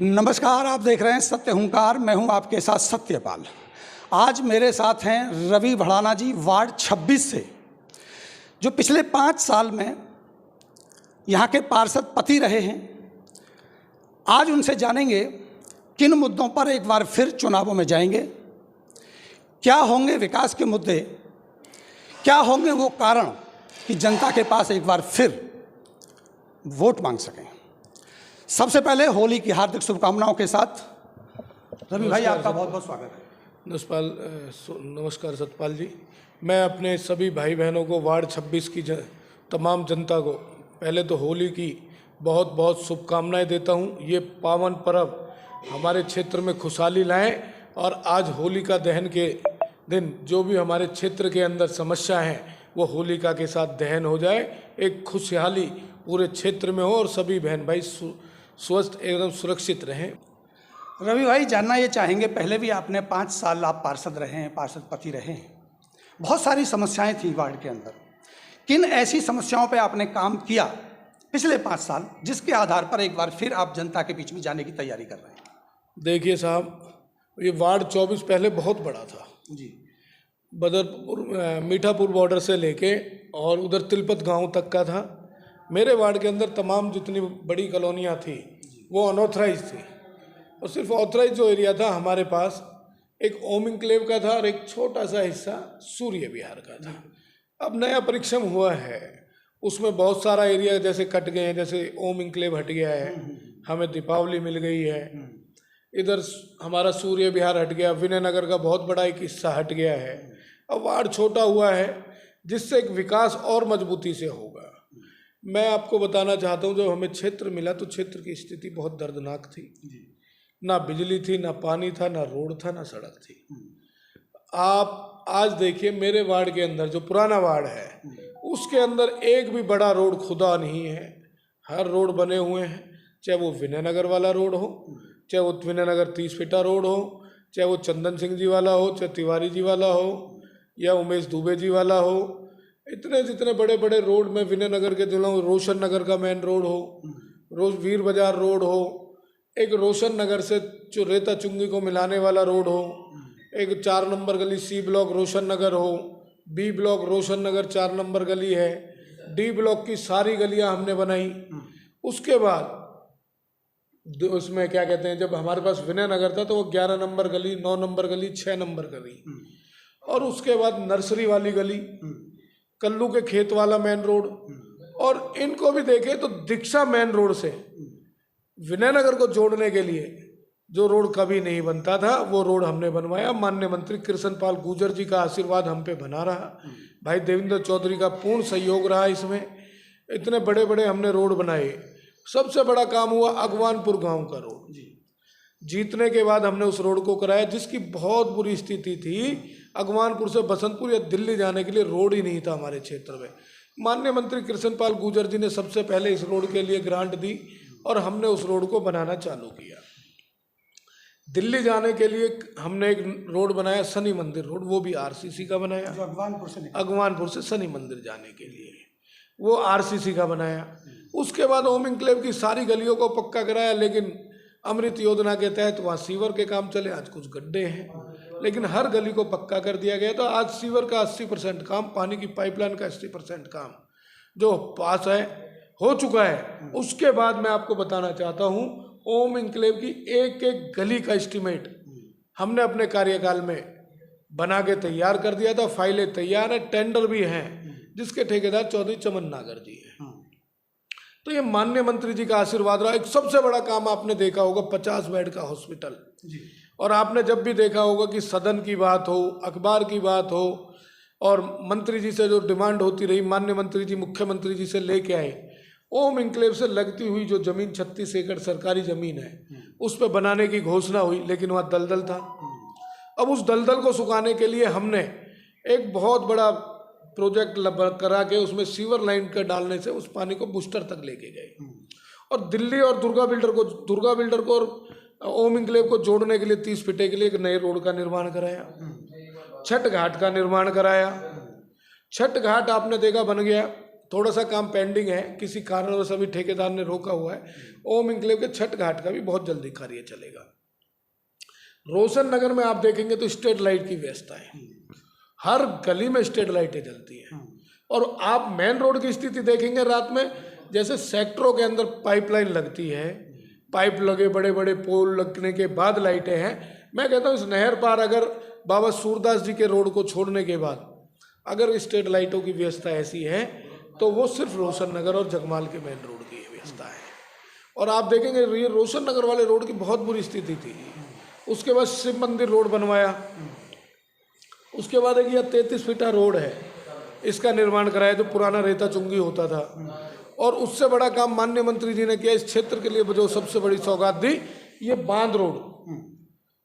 नमस्कार, आप देख रहे हैं सत्य हुंकार। मैं हूं आपके साथ सत्यपाल। आज मेरे साथ हैं रवि भड़ाना जी, वार्ड 26 से, जो पिछले 5 साल में यहां के पार्षद पति रहे हैं। आज उनसे जानेंगे किन मुद्दों पर एक बार फिर चुनावों में जाएंगे, क्या होंगे विकास के मुद्दे, क्या होंगे वो कारण कि जनता के पास एक बार फिर वोट मांग सकें। सबसे पहले होली की हार्दिक शुभकामनाओं के साथ रवि भाई, आपका बहुत बहुत स्वागत है। नमस्कार सतपाल जी। मैं अपने सभी भाई बहनों को, वार्ड 26 की तमाम जनता को पहले तो होली की बहुत बहुत शुभकामनाएं देता हूं। ये पावन पर्व हमारे क्षेत्र में खुशहाली लाएं और आज होलिका दहन के दिन जो भी हमारे क्षेत्र के अंदर समस्या है वो होलिका के साथ दहन हो जाए, एक खुशहाली पूरे क्षेत्र में हो और सभी बहन भाई स्वस्थ एवं सुरक्षित रहें। रवि भाई, जानना ये चाहेंगे, पहले भी आपने 5 साल आप पार्षद रहे हैं, पार्षद पति रहे हैं, बहुत सारी समस्याएं थी वार्ड के अंदर। किन ऐसी समस्याओं पे आपने काम किया पिछले 5 साल, जिसके आधार पर एक बार फिर आप जनता के बीच में जाने की तैयारी कर रहे हैं? देखिए साहब, ये वार्ड 24 पहले बहुत बड़ा था जी। बदरपुर मीठापुर बॉर्डर से लेके और उधर तिलपत गांव तक का था। मेरे वार्ड के अंदर तमाम जितनी बड़ी कॉलोनियाँ थी वो अनऑथराइज थी और सिर्फ ऑथराइज जो एरिया था हमारे पास एक ओम इनक्लेव का था और एक छोटा सा हिस्सा सूर्य विहार का था। अब नया परीक्षण हुआ है, उसमें बहुत सारा एरिया जैसे कट गए हैं, जैसे ओम इनक्लेव हट गया है, हमें दीपावली मिल गई है, इधर हमारा सूर्य विहार हट गया, विनयनगर का बहुत बड़ा एक हिस्सा हट गया है। अब वार्ड छोटा हुआ है जिससे एक विकास और मजबूती से होगा। मैं आपको बताना चाहता हूँ, जब हमें क्षेत्र मिला तो क्षेत्र की स्थिति बहुत दर्दनाक थी। ना बिजली थी, ना पानी था, ना रोड था, ना सड़क थी। आप आज देखिए मेरे वार्ड के अंदर जो पुराना वार्ड है उसके अंदर एक भी बड़ा रोड खुदा नहीं है। हर रोड बने हुए हैं, चाहे वो विनयनगर वाला रोड हो, चाहे वो विनयनगर 30 फीटा रोड हो, चाहे वो चंदन सिंह जी वाला हो, चाहे तिवारी जी वाला हो या उमेश दुबे जी वाला हो। इतने जितने बड़े बड़े रोड में विनयनगर के जिलों, रोशन नगर का मेन रोड हो, वीर बाजार रोड हो, एक रोशन नगर से जो रेता चुंगी को मिलाने वाला रोड हो, एक 4 नंबर गली सी ब्लॉक रोशन नगर हो, बी ब्लॉक रोशन नगर 4 नंबर गली है, डी ब्लॉक की सारी गलियां हमने बनाई। उसके बाद उसमें क्या कहते हैं, जब हमारे पास विनयनगर था तो वो 11 नंबर गली, 9 नंबर गली, 6 नंबर गली, और उसके बाद नर्सरी वाली गली, कल्लू के खेत वाला मेन रोड, और इनको भी देखें तो दीक्षा मेन रोड से विनयनगर को जोड़ने के लिए जो रोड कभी नहीं बनता था वो रोड हमने बनवाया। माननीय मंत्री कृष्णपाल गुर्जर जी का आशीर्वाद हम पे बना रहा, भाई देवेंद्र चौधरी का पूर्ण सहयोग रहा इसमें। इतने बड़े बड़े हमने रोड बनाए। सबसे बड़ा काम हुआ अगवानपुर गांव का रोड। जीतने के बाद हमने उस रोड को कराया, जिसकी बहुत बुरी स्थिति थी। अगवानपुर से बसंतपुर या दिल्ली जाने के लिए रोड ही नहीं था हमारे क्षेत्र में। माननीय मंत्री कृष्णपाल गुर्जर जी ने सबसे पहले इस रोड के लिए ग्रांट दी और हमने उस रोड को बनाना चालू किया। दिल्ली जाने के लिए हमने एक रोड बनाया, शनि मंदिर रोड, वो भी आरसीसी का बनाया। अगवानपुर से शनि मंदिर जाने के लिए वो आरसीसी का बनाया। उसके बाद ओम इनक्लेव की सारी गलियों को पक्का कराया, लेकिन अमृत योजना के तहत वहाँ सीवर के काम चले, आज कुछ गड्ढे हैं, लेकिन हर गली को पक्का कर दिया गया। तो आज सीवर का 80% काम, पानी की पाइपलाइन का 80% काम जो पास है हो चुका है। उसके बाद मैं आपको बताना चाहता हूँ, ओम इनक्लेव की एक एक गली का एस्टीमेट हमने अपने कार्यकाल में बना के तैयार कर दिया था। फाइलें तैयार है, टेंडर भी हैं, जिसके ठेकेदार चौधरी चमन नागर जी हैं। तो ये माननीय मंत्री जी का आशीर्वाद रहा। एक सबसे बड़ा काम आपने देखा होगा 50 बेड का हॉस्पिटल, और आपने जब भी देखा होगा कि सदन की बात हो, अखबार की बात हो, और मंत्री जी से जो डिमांड होती रही, माननीय मंत्री जी मुख्यमंत्री जी से लेके आए, ओम इनक्लेव से लगती हुई जो जमीन 36 एकड़ सरकारी जमीन है उस पर बनाने की घोषणा हुई, लेकिन वहाँ दलदल था। अब उस दलदल को सुखाने के लिए हमने एक बहुत बड़ा प्रोजेक्ट करा के उसमें सीवर लाइन का डालने से उस पानी को बूस्टर तक लेके गए, और दिल्ली और दुर्गा बिल्डर को और ओम इनक्लेव को जोड़ने के लिए 30 फीटे के लिए एक नए रोड का निर्माण कराया। छठ घाट का निर्माण कराया। छठ घाट आपने देखा बन गया, थोड़ा सा काम पेंडिंग है, किसी कारणवश अभी ठेकेदार ने रोका हुआ है। ओम इंक्लेव के छठ घाट का भी बहुत जल्दी कार्य चलेगा। रोशन नगर में आप देखेंगे तो स्ट्रीट लाइट की व्यवस्था है, हर गली में स्ट्रीट लाइटें जलती हैं। और आप मेन रोड की स्थिति देखेंगे रात में, जैसे सेक्टरों के अंदर पाइपलाइन लगती है, पाइप लगे, बड़े बड़े पोल लगने के बाद लाइटें हैं। मैं कहता हूँ इस नहर पार अगर बाबा सूरदास जी के रोड को छोड़ने के बाद अगर स्ट्रीट लाइटों की व्यवस्था ऐसी है तो वो सिर्फ रोशन नगर और जगमाल के मेन रोड की व्यवस्था है। और आप देखेंगे ये रोशन नगर वाले रोड की बहुत बुरी स्थिति थी। उसके बाद शिव मंदिर रोड बनवाया, उसके बाद एक यह 33 फीटा रोड है, इसका निर्माण कराया, जो पुराना रेता चुंगी होता था। और उससे बड़ा काम माननीय मंत्री जी ने किया इस क्षेत्र के लिए, जो सबसे बड़ी सौगात दी, ये बांध रोड।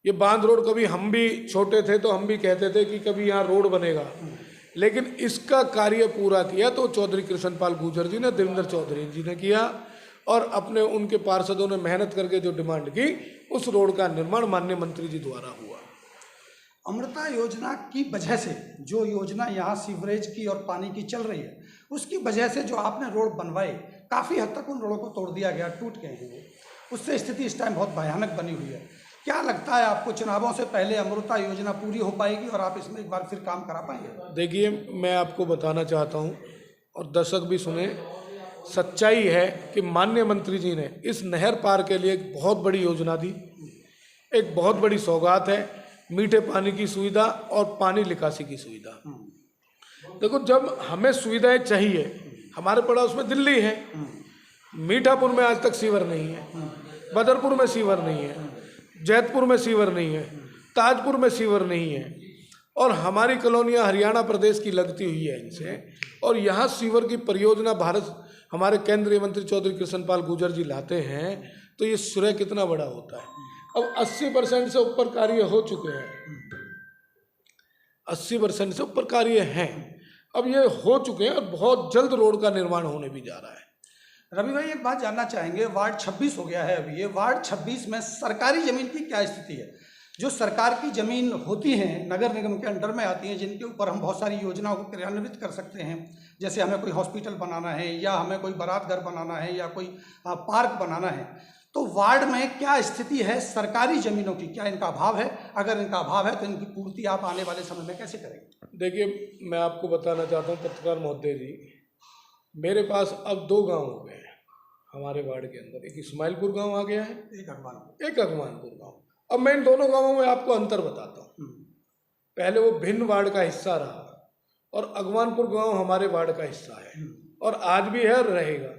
ये बांध रोड कभी हम भी छोटे थे तो हम भी कहते थे कि कभी यहाँ रोड बनेगा, लेकिन इसका कार्य पूरा किया तो चौधरी कृष्णपाल गुर्जर जी ने, देवेंद्र चौधरी जी ने किया। और अपने उनके पार्षदों ने मेहनत करके जो डिमांड की, उस रोड का निर्माण माननीय मंत्री जी द्वारा हुआ। अमृता योजना की वजह से, जो योजना यहाँ सीवरेज की और पानी की चल रही है, उसकी वजह से जो आपने रोड बनवाए, काफ़ी हद तक उन रोडों को तोड़ दिया गया, टूट गए हैं वो। उससे स्थिति इस टाइम बहुत भयानक बनी हुई है। क्या लगता है आपको, चुनावों से पहले अमृता योजना पूरी हो पाएगी और आप इसमें एक बार फिर काम करा पाएंगे? देखिए, मैं आपको बताना चाहता हूँ और दर्शक भी सुने, सच्चाई है कि माननीय मंत्री जी ने इस नहर पार के लिए एक बहुत बड़ी योजना दी, एक बहुत बड़ी सौगात है, मीठे पानी की सुविधा और पानी निकासी की सुविधा। देखो, जब हमें सुविधाएं चाहिए, हमारे पड़ोस में दिल्ली है, मीठापुर में आज तक सीवर नहीं है, बदरपुर में सीवर नहीं है, जैतपुर में सीवर नहीं है, ताजपुर में सीवर नहीं है, और हमारी कॉलोनियाँ हरियाणा प्रदेश की लगती हुई है इनसे, और यहाँ सीवर की परियोजना भारत हमारे केंद्रीय मंत्री चौधरी कृष्णपाल गुर्जर जी लाते हैं, तो ये श्रेय कितना बड़ा होता है। अब 80% से ऊपर कार्य हो चुके हैं, 80% से ऊपर कार्य हैं, अब ये हो चुके हैं और बहुत जल्द रोड का निर्माण होने भी जा रहा है। रवि भाई, एक बात जानना चाहेंगे, वार्ड 26 हो गया है अभी, ये वार्ड 26 में सरकारी ज़मीन की क्या स्थिति है? जो सरकार की ज़मीन होती हैं, नगर निगम के अंडर में आती हैं, जिनके ऊपर हम बहुत सारी योजनाओं को क्रियान्वित कर सकते हैं, जैसे हमें कोई हॉस्पिटल बनाना है या हमें कोई बारात घर बनाना है या कोई पार्क बनाना है, तो वार्ड में क्या स्थिति है सरकारी ज़मीनों की? क्या इनका अभाव है? अगर इनका अभाव है तो इनकी पूर्ति आप आने वाले समय में कैसे करेंगे? देखिए, मैं आपको बताना चाहता हूँ पत्रकार महोदय जी, मेरे पास अब 2 गांव हो गए हैं हमारे वार्ड के अंदर। एक इस्माइलपुर गांव आ गया है, एक अगवानपुर गांव। अब मैं इन दोनों गांवों में आपको अंतर बताता हूँ। पहले वो भिन्न वार्ड का हिस्सा रहा और अगवानपुर गांव हमारे वार्ड का हिस्सा है और आज भी है और रहेगा।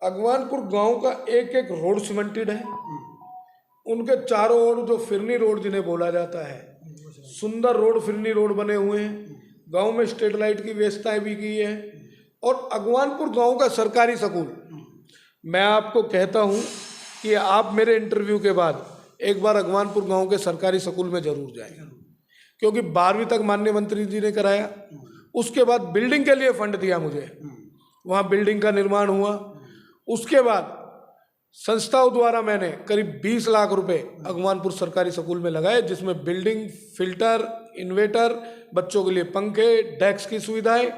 अगवानपुर गांव का एक एक रोड सीमेंटेड है, उनके चारों ओर जो फिरनी रोड जिन्हें बोला जाता है, सुंदर रोड, फिरनी रोड बने हुए हैं। गांव में स्ट्रीट लाइट की व्यवस्थाएं भी की है। और अगवानपुर गांव का सरकारी स्कूल, मैं आपको कहता हूं कि आप मेरे इंटरव्यू के बाद एक बार अगवानपुर गांव के सरकारी स्कूल में जरूर जाएंगे, क्योंकि 12वीं तक माननीय मंत्री जी ने कराया। उसके बाद बिल्डिंग के लिए फंड दिया मुझे, वहाँ बिल्डिंग का निर्माण हुआ। उसके बाद संस्थाओं द्वारा मैंने करीब 20 लाख रुपए अगवानपुर सरकारी स्कूल में लगाए, जिसमें बिल्डिंग, फिल्टर, इन्वेटर, बच्चों के लिए पंखे, डेस्क की सुविधाएं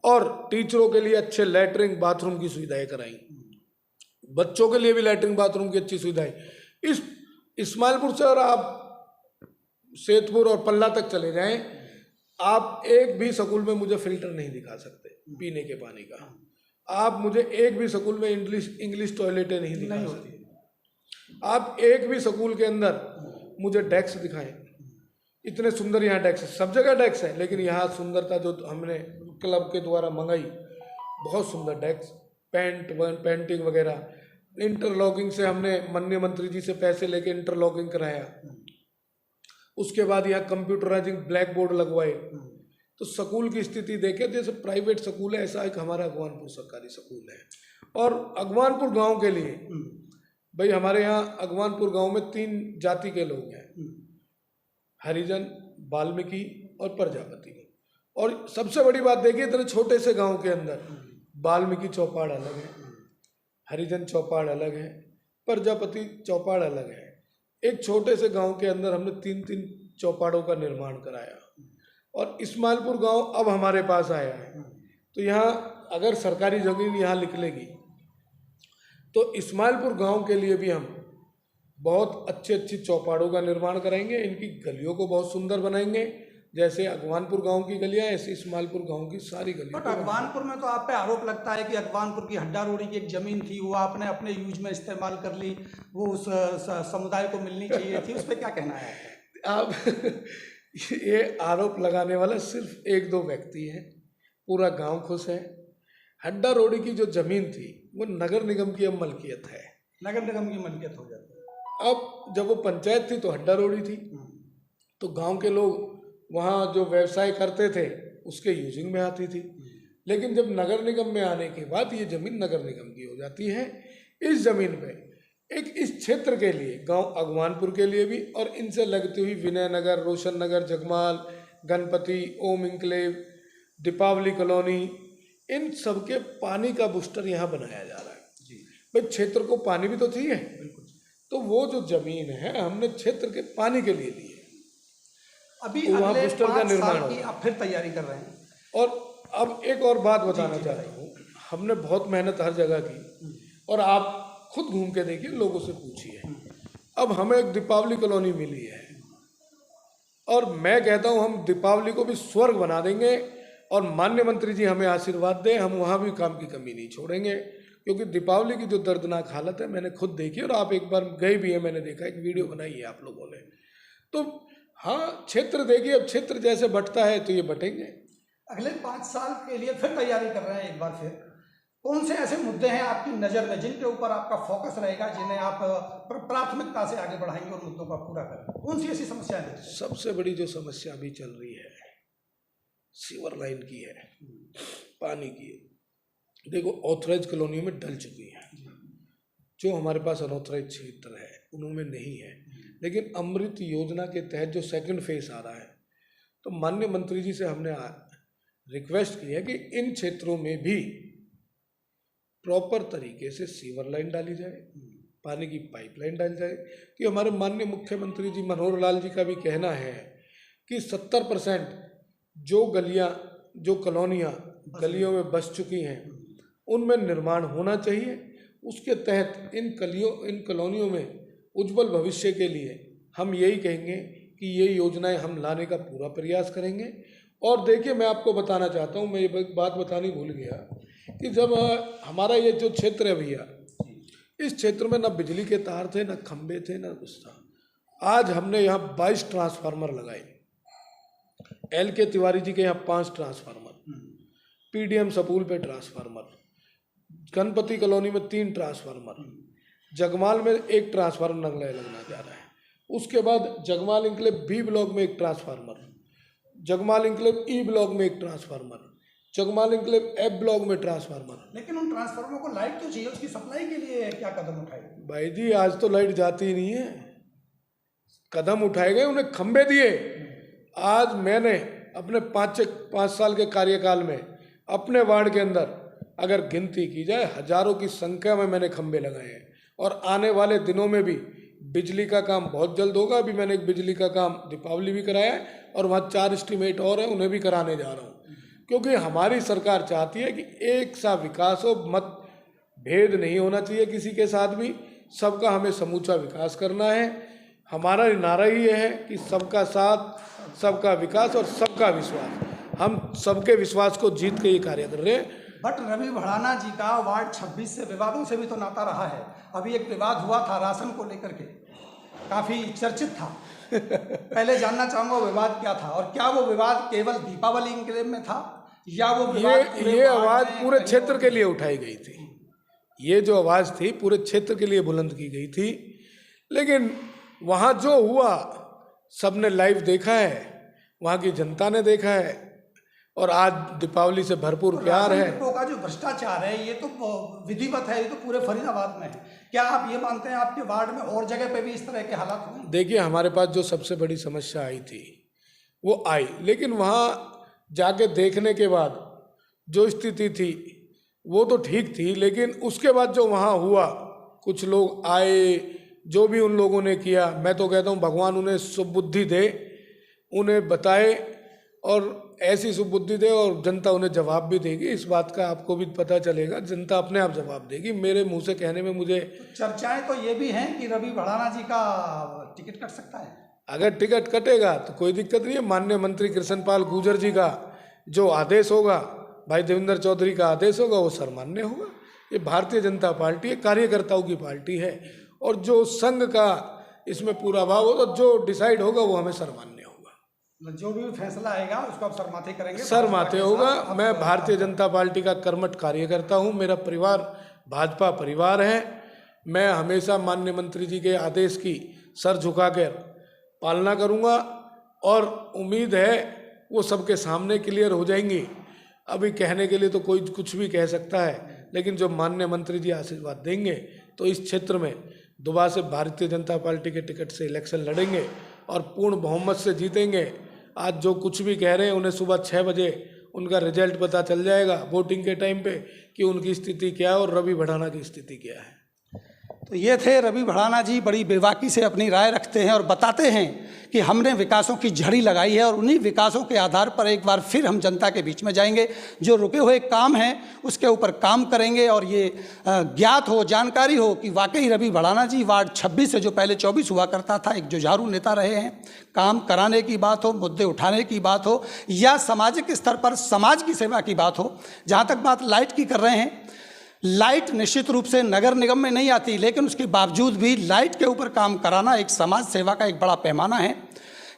और टीचरों के लिए अच्छे लैट्रिन बाथरूम की सुविधाएं कराई। बच्चों के लिए भी लैट्रिन बाथरूम की अच्छी सुविधाएं। इस इस्माइलपुर से और आप सेतपुर और पल्ला तक चले जाएं, आप एक भी स्कूल में मुझे फिल्टर नहीं दिखा सकते पीने के पानी का। आप मुझे एक भी स्कूल में इंग्लिश टॉयलेटें नहीं दिखा सकते। आप एक भी स्कूल के अंदर मुझे डेस्क दिखाएं। इतने सुंदर यहाँ डेस्क, सब जगह डेस्क है, लेकिन यहाँ सुंदरता जो हमने क्लब के द्वारा मंगाई, बहुत सुंदर डेस्क, पेंटिंग वगैरह, इंटरलॉकिंग से हमने माननीय मंत्री जी से पैसे लेके इंटरलॉकिंग कराया। उसके बाद यहाँ कंप्यूटराइजिंग ब्लैक बोर्ड लगवाए। तो स्कूल की स्थिति देखे, जैसे प्राइवेट स्कूल है, ऐसा एक हमारा अगवानपुर सरकारी स्कूल है। और अगवानपुर गांव के लिए भाई, हमारे यहाँ अगवानपुर गांव में 3 जाति के लोग हैं, हरिजन, वाल्मीकि और प्रजापति। और सबसे बड़ी बात देखिए, इतने छोटे से गांव के अंदर वाल्मीकि चौपाड़ अलग है, हरिजन चौपाड़ अलग है, प्रजापति चौपाड़ अलग है। एक छोटे से गांव के अंदर हमने 3-3 चौपाड़ों का निर्माण कराया। और इस्माइलपुर गांव अब हमारे पास आया है, तो यहाँ अगर सरकारी ज़मीन यहाँ निकलेगी तो इस्माइलपुर गांव के लिए भी हम बहुत अच्छी चौपाड़ों का निर्माण कराएंगे, इनकी गलियों को बहुत सुंदर बनाएंगे। जैसे अगवानपुर गांव की गलियां, ऐसे इस्माइलपुर गांव की सारी गलियां। बट अगवानपुर में तो आप पे आरोप लगता है कि अगवानपुर की हड्डा रोड़ी की एक ज़मीन थी, वो आपने अपने यूज में इस्तेमाल कर ली, वो उस समुदाय को मिलनी चाहिए थी, उस पर क्या कहना है आप? ये आरोप लगाने वाला सिर्फ एक दो व्यक्ति हैं, पूरा गांव खुश है। हड्डा रोड़ी की जो जमीन थी वो नगर निगम की अब मलकियत है, नगर निगम की मलकियत हो जाती है। अब जब वो पंचायत थी तो हड्डा रोड़ी थी, तो गांव के लोग वहाँ जो व्यवसाय करते थे उसके यूजिंग में आती थी। लेकिन जब नगर निगम में आने के बाद ये ज़मीन नगर निगम की हो जाती है। इस ज़मीन पे एक इस क्षेत्र के लिए, गांव अगवानपुर के लिए भी और इनसे लगती हुई विनय नगर, रोशन नगर, जगमाल, गणपति, ओम इंक्लेव, दीपावली कॉलोनी, इन सबके पानी का बूस्टर यहाँ बनाया जा रहा है जी। भाई क्षेत्र को पानी भी तो चाहिए, बिल्कुल। तो वो जो ज़मीन है हमने क्षेत्र के पानी के लिए ली है। अभी अगले 5 साल की आप फिर तैयारी कर रहे हैं। और अब एक और बात बताना चाहता हूँ, हमने बहुत मेहनत हर जगह की और आप खुद घूम के देखिए, लोगों से पूछिए। अब हमें एक दीपावली कॉलोनी मिली है और मैं कहता हूँ हम दीपावली को भी स्वर्ग बना देंगे और माननीय मंत्री जी हमें आशीर्वाद दें, हम वहाँ भी काम की कमी नहीं छोड़ेंगे। क्योंकि दीपावली की जो दर्दनाक हालत है मैंने खुद देखी और आप एक बार गए भी हैं, मैंने देखा, एक वीडियो बनाई है आप लोगों ने। तो हाँ, क्षेत्र देखिए, अब क्षेत्र जैसे बंटता है तो ये बटेंगे। अगले 5 साल के लिए फिर तैयारी कर रहे हैं। एक बार फिर कौन से ऐसे मुद्दे हैं आपकी नज़र में जिनके ऊपर आपका फोकस रहेगा, जिन्हें आप प्राथमिकता से आगे बढ़ाएंगे और मुद्दों का पूरा करेंगे? कौन सी ऐसी समस्याएं हैं? सबसे बड़ी जो समस्या अभी चल रही है सीवर लाइन की है, पानी की है। देखो, ऑथराइज कॉलोनियों में डल चुकी है, जो हमारे पास अनऑथराइज क्षेत्र है उनमें नहीं है। लेकिन अमृत योजना के तहत जो सेकंड फेज आ रहा है, तो माननीय मंत्री जी से हमने रिक्वेस्ट की है कि इन क्षेत्रों में भी प्रॉपर तरीके से सीवर लाइन डाली जाए, पानी की पाइपलाइन डाली जाए। कि हमारे माननीय मुख्यमंत्री जी मनोहर लाल जी का भी कहना है कि 70% जो गलियां, जो कॉलोनियां गलियों में बस चुकी हैं उनमें निर्माण होना चाहिए। उसके तहत इन कॉलोनियों में उज्जवल भविष्य के लिए हम यही कहेंगे कि ये योजनाएं हम लाने का पूरा प्रयास करेंगे। और देखिए, मैं आपको बताना चाहता हूँ, मैं ये बात बतानी भूल गया कि जब हमारा ये जो क्षेत्र है भैया, इस क्षेत्र में ना बिजली के तार थे, ना खंबे थे, ना कुछ था। आज हमने यहाँ 22 ट्रांसफार्मर लगाए। एल के तिवारी जी के यहाँ 5 ट्रांसफार्मर, पीडीएम सपूल पे ट्रांसफार्मर, गणपति कॉलोनी में 3 ट्रांसफार्मर, जगमाल में 1 ट्रांसफार्मर लगना जा रहा है। उसके बाद जगमाल इंक्लेव बी ब्लॉक में 1 transformer, Jagmal enclave E block में 1 transformer, Jagmal enclave F block में ट्रांसफार्मर। लेकिन उन ट्रांसफार्मरों को लाइट तो चाहिए, उसकी सप्लाई के लिए क्या कदम उठाए? भाई जी, आज तो लाइट जाती ही नहीं है, कदम उठाए गए, उन्हें खंबे दिए। आज मैंने अपने 5 साल के कार्यकाल में अपने वार्ड के अंदर अगर गिनती की जाए हजारों की संख्या में मैंने खंबे लगाए हैं। और आने वाले दिनों में भी बिजली का काम बहुत जल्द होगा। अभी मैंने एक बिजली का काम दीपावली भी कराया है और वहाँ 4 एस्टीमेट और हैं, उन्हें भी कराने जा रहा हूँ। क्योंकि हमारी सरकार चाहती है कि एक सा विकास हो, मत भेद नहीं होना चाहिए किसी के साथ भी, सबका हमें समूचा विकास करना है। हमारा नारा ही है कि सबका साथ, सबका विकास और सबका विश्वास। हम सबके विश्वास को जीत के ये कार्य कर रहे हैं। बट रवि भड़ाना जी का वार्ड 26 से विवादों से भी तो नाता रहा है। अभी एक विवाद हुआ था राशन को लेकर के, काफ़ी चर्चित था। पहले जानना चाहूँगा विवाद क्या था और क्या वो विवाद केवल दीपावली इंक्लेव में था या वो विवाद ये आवाज़ पूरे क्षेत्र के लिए उठाई गई थी। ये जो आवाज़ थी पूरे क्षेत्र के लिए बुलंद की गई थी। लेकिन वहाँ जो हुआ सबने लाइव देखा है, वहाँ की जनता ने देखा है और आज दीपावली से भरपूर प्यार है। का जो भ्रष्टाचार है ये तो विधिवत है, ये तो पूरे फरीदाबाद में है। क्या आप ये मानते हैं आपके वार्ड में और जगह पे भी इस तरह के हालात हुए? देखिए, हमारे पास जो सबसे बड़ी समस्या आई थी वो आई, लेकिन वहाँ जाके देखने के बाद जो स्थिति थी वो तो ठीक थी। लेकिन उसके बाद जो वहाँ हुआ, कुछ लोग आए, जो भी उन लोगों ने किया, मैं तो कहता हूँ भगवान उन्हें सुबुद्धि दे, उन्हें बताए और ऐसी सुबुद्धि दे और जनता उन्हें जवाब भी देगी। इस बात का आपको भी पता चलेगा, जनता अपने आप जवाब देगी। मेरे मुंह से कहने में मुझे चर्चाएं तो ये भी हैं कि रवि भड़ाना जी का टिकट कट सकता है। अगर टिकट कटेगा तो कोई दिक्कत नहीं है। माननीय मंत्री कृष्णपाल गुर्जर जी का जो आदेश होगा, भाई देवेंद्र चौधरी का आदेश होगा, वो सर्वमान्य होगा। ये भारतीय जनता पार्टी है, कार्यकर्ताओं की पार्टी है, और जो संघ का इसमें पूरा भाव होगा, जो डिसाइड होगा वो हमें सर्वमान्य होगा। जो भी फैसला आएगा उसको आप सरमाथे करेंगे। सरमाथे होगा। मैं भारतीय जनता पार्टी का कर्मठ कार्यकर्ता हूँ, मेरा परिवार भाजपा परिवार है। मैं हमेशा माननीय मंत्री जी के आदेश की सर झुकाकर पालना करूँगा, और उम्मीद है वो सबके सामने क्लियर हो जाएंगी। अभी कहने के लिए तो कोई कुछ भी कह सकता है, लेकिन जो माननीय मंत्री जी आशीर्वाद देंगे तो इस क्षेत्र में दोबारा से भारतीय जनता पार्टी के टिकट से इलेक्शन लड़ेंगे और पूर्ण बहुमत से जीतेंगे। आज जो कुछ भी कह रहे हैं, उन्हें सुबह 6 बजे उनका रिजल्ट पता चल जाएगा वोटिंग के टाइम पे कि उनकी स्थिति क्या है और रवि भड़ाना की स्थिति क्या है। तो ये थे रवि भड़ाना जी, बड़ी बेबाकी से अपनी राय रखते हैं और बताते हैं कि हमने विकासों की झड़ी लगाई है और उन्हीं विकासों के आधार पर एक बार फिर हम जनता के बीच में जाएंगे। जो रुके हुए काम हैं उसके ऊपर काम करेंगे, और ये ज्ञात हो, जानकारी हो कि वाकई रवि भड़ाना जी वार्ड 26 से, जो पहले 24 हुआ करता था, एक जुझारू नेता रहे हैं। काम कराने की बात हो, मुद्दे उठाने की बात हो, या सामाजिक स्तर पर समाज की सेवा की बात हो। जहाँ तक बात लाइट की कर रहे हैं, लाइट निश्चित रूप से नगर निगम में नहीं आती, लेकिन उसके बावजूद भी लाइट के ऊपर काम कराना एक समाज सेवा का एक बड़ा पैमाना है।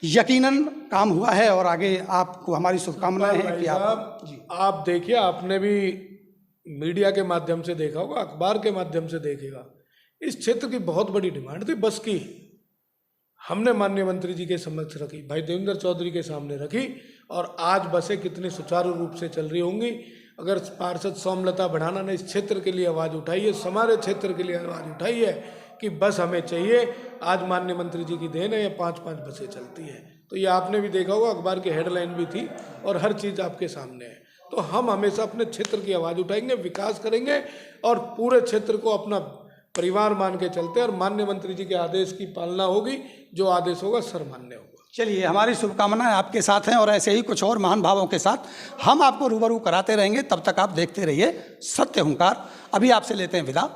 यकीनन काम हुआ है, और आगे आपको हमारी शुभकामनाएं हैं कि आप देखिए, आपने भी मीडिया के माध्यम से देखा होगा, अखबार के माध्यम से देखेगा, इस क्षेत्र की बहुत बड़ी डिमांड थी बस की। हमने माननीय मंत्री जी के समक्ष रखी, भाई देवेंद्र चौधरी के सामने रखी, और आज बसें कितनी सुचारू रूप से चल रही होंगी। अगर पार्षद सोमलता भड़ाना ने इस क्षेत्र के लिए आवाज़ उठाई है, हमारे क्षेत्र के लिए आवाज़ उठाई है कि बस हमें चाहिए, आज माननीय मंत्री जी की देन है, या 5-5 बसें चलती हैं। तो ये आपने भी देखा होगा, अखबार की हेडलाइन भी थी, और हर चीज़ आपके सामने है। तो हम हमेशा अपने क्षेत्र की आवाज़ उठाएंगे, विकास करेंगे, और पूरे क्षेत्र को अपना परिवार मान के चलते हैं, और माननीय मंत्री जी के आदेश की पालना होगी। जो आदेश होगा सर्वमान्य होगा। चलिए, हमारी शुभकामनाएं आपके साथ हैं, और ऐसे ही कुछ और महान भावों के साथ हम आपको रूबरू कराते रहेंगे। तब तक आप देखते रहिए सत्य हुंकार। अभी आपसे लेते हैं विदा।